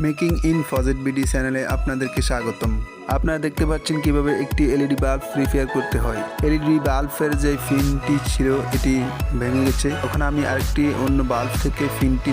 Making in ফজেট BD চ্যানেলে আপনাদেরকে স্বাগতম। আপনারা দেখতে পাচ্ছেন কিভাবে একটি এলইডি বাল্ব রিপেয়ার করতে হয়। এলইডি বাল্বের যে ফিনটি ছিল এটি ভেঙে গেছে। ওখানে আমি আরেকটি অন্য বাল্ব থেকে ফিনটি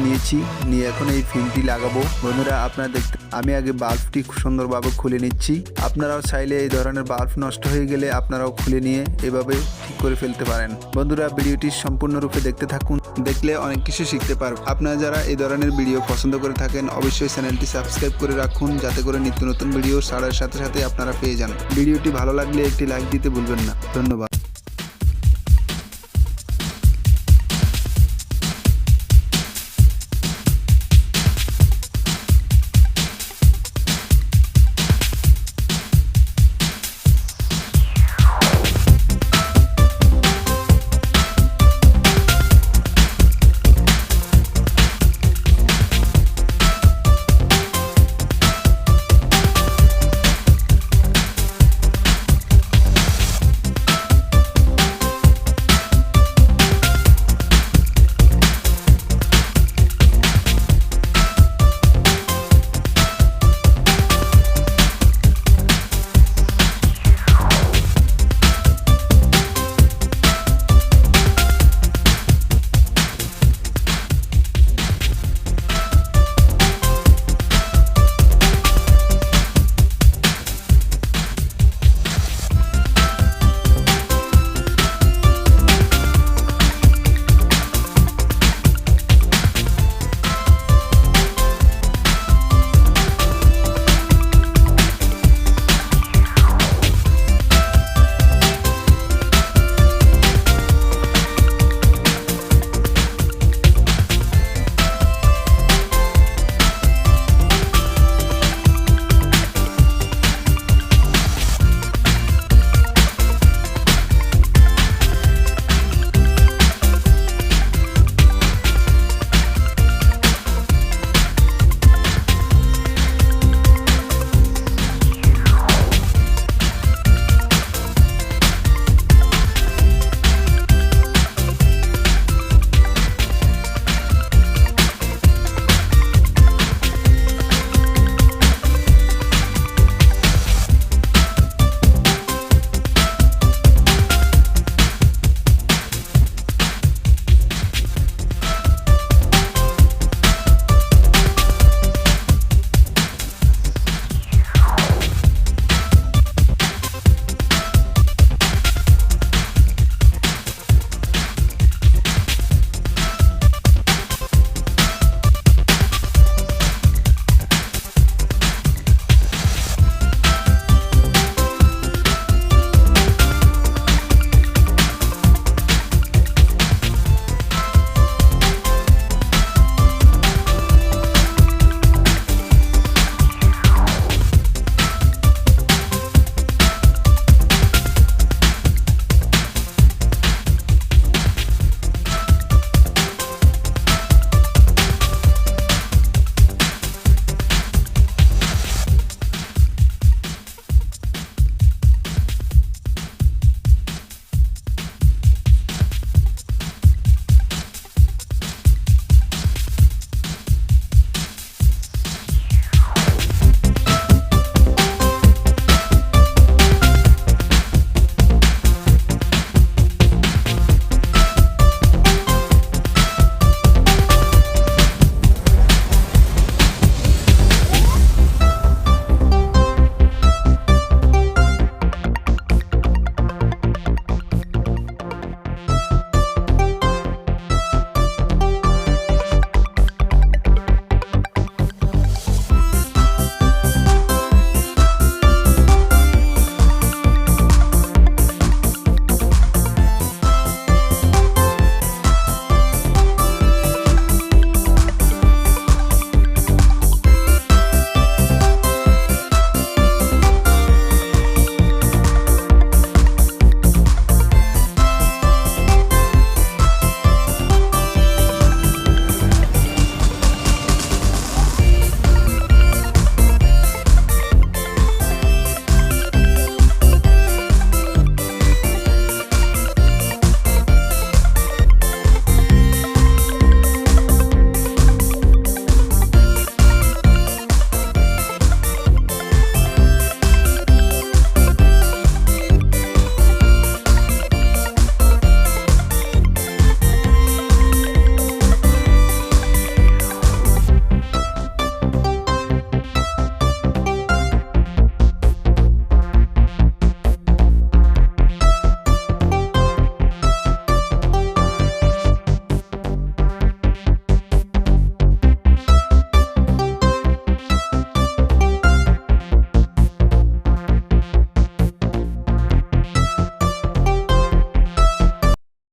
নিয়ে এখন এই ফিনটি লাগাবো। বন্ধুরা আপনারা দেখতে আমি আগে বাল্বটি সুন্দরভাবে খুলে নিচ্ছি। আপনারাও চাইলে এই ধরনের বাল্ব নষ্ট হয়ে গেলে আপনারাও খুলে নিয়ে এভাবে ঠিক করে ফেলতে পারেন। বন্ধুরা ভিডিওটি সম্পূর্ণরূপে দেখতে থাকুন, দেখলে অনেক কিছু শিখতে পারবেন। আপনারা যারা এই ধরনের ভিডিও পছন্দ করে থাকেন অবশ্যই চ্যানেলটি সাবস্ক্রাইব করে রাখুন, যাতে করে নিত্য নতুন ভিডিও ছাড়ার সাথে সাথে আপনারা পেয়ে যান। ভিডিওটি ভালো লাগলে একটি লাইক দিতে ভুলবেন না। ধন্যবাদ।